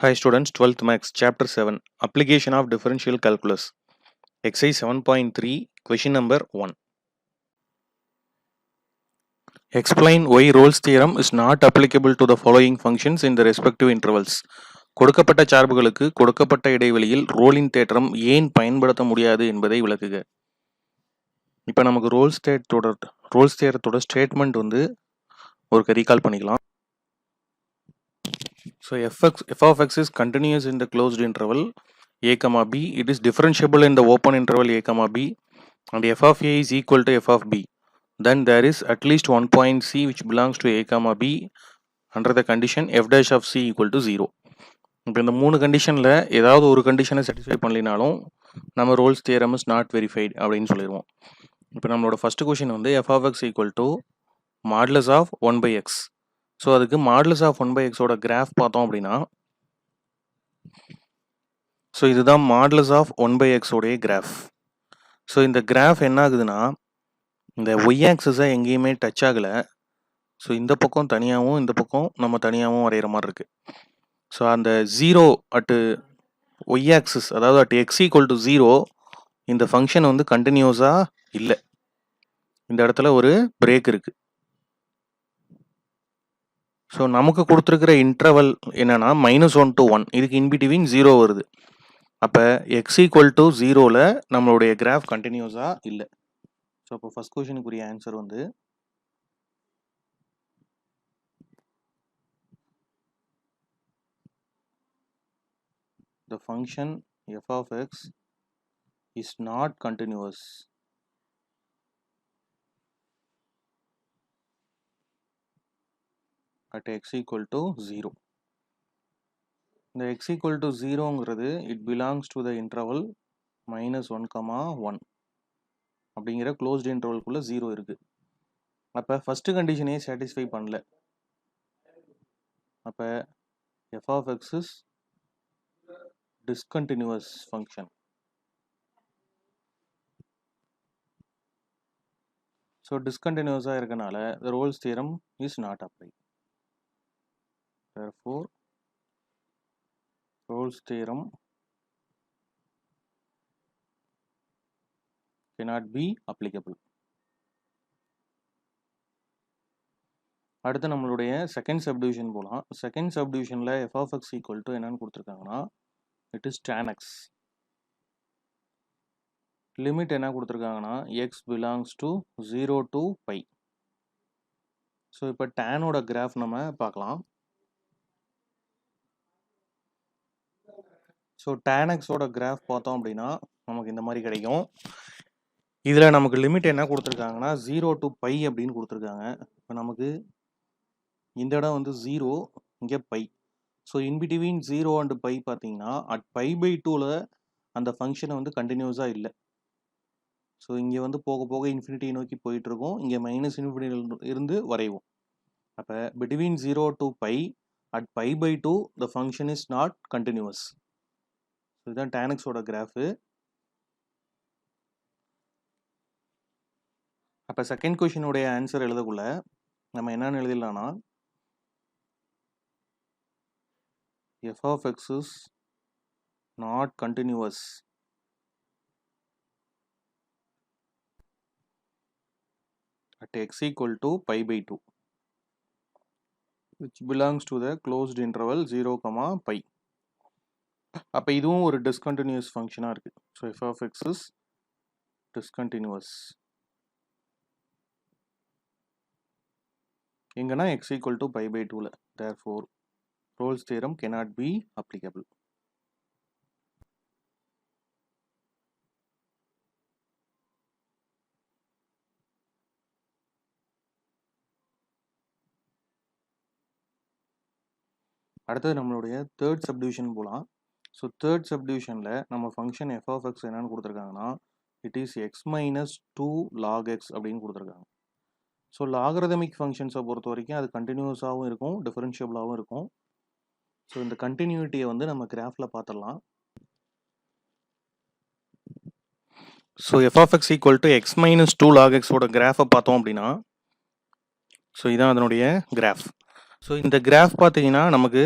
Hi students, 12th Max, Chapter 7, Application of Differential Calculus, Exercise 7.3, Question number 1. Explain why Rolle's theorem is not applicable to the following functions in the respective intervals. கொடுக்கப்பட்ட சார்புகளுக்கு கொடுக்கப்பட்ட இடைவெளியில் ரோலின் தேற்றம் ஏன் பயன்படுத்த முடியாது என்பதை விளக்குக. இப்போ நமக்கு ரோல்ஸ் தேற்றத்தோட ஸ்டேட்மெண்ட் வந்து ஒரு ரீகால் பண்ணிக்கலாம். So f of x is continuous in the closed interval a comma b. It is differentiable in the open interval a comma b, and f of a is equal to f of b. Then there is at least one point c which belongs to a comma b under the condition f dash of c equal to 0. இப்போ இந்த மூணு கண்டிஷனில் ஏதாவது ஒரு கண்டிஷனை satisfy பண்ணலினாலும் நம்ம Rolle's theorem is not verified அப்படின்னு சொல்லிடுவோம். இப்போ நம்மளோட ஃபர்ஸ்ட் கொஷின் வந்து f of x equal to modulus of 1 by x. So அதுக்கு மாடுலஸ் ஆஃப் 1 பை எக்ஸோட கிராஃப் பார்த்தோம் அப்படின்னா, ஸோ இதுதான் மாடுலஸ் ஆஃப் 1 பை எக்ஸோடைய கிராஃப். ஸோ இந்த கிராஃப் என்ன ஆகுதுன்னா, இந்த ஒய் ஆக்சஸை எங்கேயுமே டச் ஆகலை. ஸோ இந்த பக்கம் தனியாகவும் இந்த பக்கம் நம்ம தனியாகவும் வரைகிற மாதிரி இருக்கு. ஸோ அந்த 0 அட்டு ஒய் ஆக்சஸ், அதாவது அட் எக்ஸ் ஈக்குவல் டு 0, இந்த ஃபங்க்ஷன் வந்து கண்டினியூஸாக இல்லை. இந்த இடத்துல ஒரு பிரேக் இருக்கு. ஸோ நமக்கு கொடுத்துருக்கிற இன்டர்வல் என்னன்னா -1 to 1, இதுக்கு இன்பிட்வீன் 0 வருது. அப்போ எக்ஸ் ஈக்குவல் டு 0ல நம்மளுடைய கிராஃப் கண்டினியூஸாக இல்லை. ஸோ அப்போ ஃபர்ஸ்ட் கொஸ்டினுக்குரிய ஆன்சர் வந்து the function f of x is not continuous at x equal to 0. இந்த x equal to 0ங்கிறது it belongs to the interval -1, 1 அப்படிங்கிற க்ளோஸ்ட் இன்டர்வல்குள்ள 0 இருக்கு. அப்போ ஃபர்ஸ்ட் கண்டிஷனே சாட்டிஸ்ஃபை பண்ணல. அப்போ f of x is discontinuous function. So discontinuous இருக்கனால the Rolle's theorem is not applied. Therefore Rolle's theorem cannot be applicable. அடுத்து நம்மளுடைய second subdivision போகலாம். Second சப்டிவிஷனில் f of x equal to என்னன்னு கொடுத்துருக்காங்கன்னா, it is tan x. Limit என்ன கொடுத்துருக்காங்கன்னா x belongs to 0 to pi. So இப்போ டேனோட graph நம்ம பார்க்கலாம். ஸோ tan xோட கிராஃப் பார்த்தோம் அப்படின்னா நமக்கு இந்த மாதிரி கிடைக்கும். இதில் நமக்கு லிமிட் என்ன கொடுத்துருக்காங்கன்னா 0 to pi அப்படின்னு கொடுத்துருக்காங்க. இப்போ நமக்கு இந்த இடம் வந்து 0, இங்கே pi. So in between 0 and pi பார்த்தீங்கன்னா அட் பை பை 2ல அந்த ஃபங்க்ஷனை வந்து கண்டினியூஸாக இல்லை. ஸோ இங்கே வந்து போக போக இன்ஃபினிட்டி நோக்கி போயிட்டு இருக்கும். இங்கே -∞ இருந்து வரைவோம். அப்போ between 0 to pi at pi pi 2 the function is not continuous. இதுதான் tan x ஓட கிராஃபு. அப்போ செகண்ட் கொஷினுடைய ஆன்சர் எழுதக்குள்ள நம்ம என்னன்னு எழுதிடலாம்னா, f of x is not continuous at x equal to pi by 2, which belongs to the closed interval 0, pi. அப்போ இதுவும் ஒரு டிஸ்கண்டினியூஸ் ஃபங்க்ஷனாக இருக்குது. So f of x is discontinuous எங்கன்னா x equal to pi by 2ல. Therefore Rolle's theorem cannot be applicable. அடுத்தது நம்மளுடைய third subdivision போகலாம். So third சப்டிவிஷனில் நம்ம ஃபங்க்ஷன் f of x என்னன்னு கொடுத்துருக்காங்கன்னா, it is x minus 2 log x அப்படின்னு கொடுத்துருக்காங்க. So logarithmic ஃபங்க்ஷன்ஸை பொறுத்த வரைக்கும் அது கண்டினியூஸாகவும் இருக்கும், டிஃபரன்ஷியபிளாகவும் இருக்கும். ஸோ இந்த கண்டினியூட்டியை வந்து நம்ம கிராஃபில் பார்த்துடலாம். So f of x equal to x minus 2 log x ஓட கிராஃபை பார்த்தோம் அப்படின்னா, ஸோ இதான் அதனுடைய கிராஃப். ஸோ இந்த கிராஃப் பார்த்தீங்கன்னா நமக்கு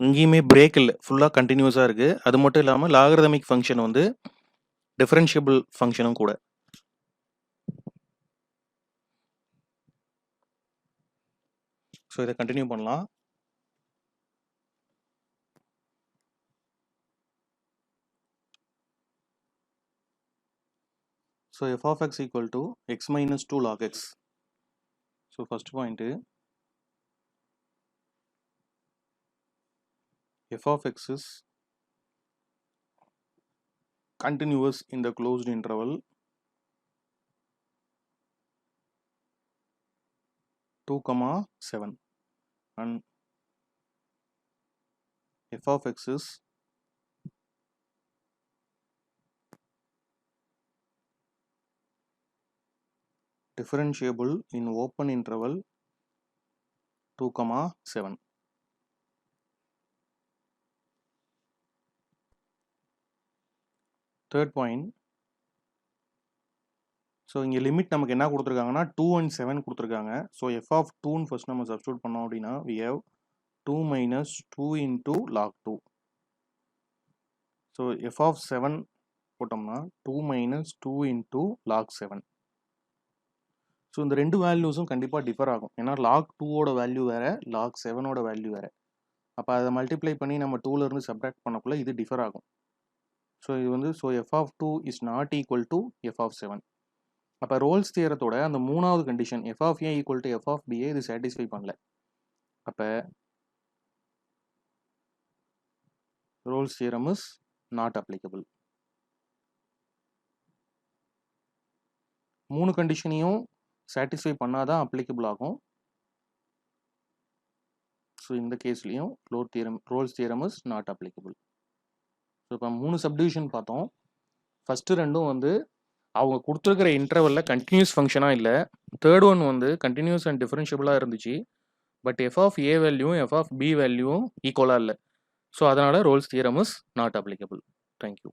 இங்கேயுமே பிரேக் இல்லை, ஃபுல்லாக கண்டினியூஸாக இருக்குது. அது மட்டும் இல்லாமல் லாகரிதமிக் ஃபங்க்ஷன் வந்து டிஃபரன்ஷியபிள் ஃபங்க்ஷனும் கூட. ஸோ இதை கண்டினியூ பண்ணலாம். So f of x equal to x minus 2 log x. So first point f of x is continuous in the closed interval 2, 7 and f of x is differentiable in open interval 2, 7. Third point, so இங்கே limit நமக்கு என்ன கொடுத்துருக்காங்கன்னா 2 and 7 கொடுத்துருக்காங்க. So f of 2 first நம்ம substitute பண்ணோம் அப்படின்னா we have 2 minus 2 into log 2. So f of 7 போட்டோம்னா 2 minus 2 into log 7. So இந்த ரெண்டு வேல்யூஸும் கண்டிப்பாக டிஃபர் ஆகும். ஏன்னா log 2ஓட வேல்யூ வேறு, log 7ஓட வேல்யூ வேறு. அப்போ அதை மல்டிப்ளை பண்ணி நம்ம 2லேருந்து சப்ராக்ட் பண்ணக்குள்ள இது டிஃபர் ஆகும். ஸோ இது வந்து f of 2 is not equal to f of 7. அப்போ ரோல்ஸ் தியரத்தோட அந்த மூணாவது condition f of a equal to f of b இது சாட்டிஸ்ஃபை பண்ணல. அப்போ Rolle's theorem is not applicable. மூணு கண்டிஷனையும் சாட்டிஸ்ஃபை பண்ணாதான் அப்ளிகபிள் ஆகும். ஸோ இந்த கேஸ்லையும் Rolle's theorem is not applicable. So இப்போ 3 சப்டிவிஷன் பார்த்தோம். ஃபஸ்ட்டு ரெண்டும் வந்து அவங்க கொடுத்துருக்கிற இன்டர்வலில் கண்டினியூஸ் ஃபங்க்ஷனாக இல்லை. தேர்ட் ஒன் வந்து கண்டினியூஸ் அண்ட் டிஃபரன்ஷியபிளாக இருந்துச்சு. பட் f of a வேல்யூவும் f of b வேல்யூவும் ஈக்குவலாக இல்லை. ஸோ அதனால் Rolle's theorem is not applicable. Thank you.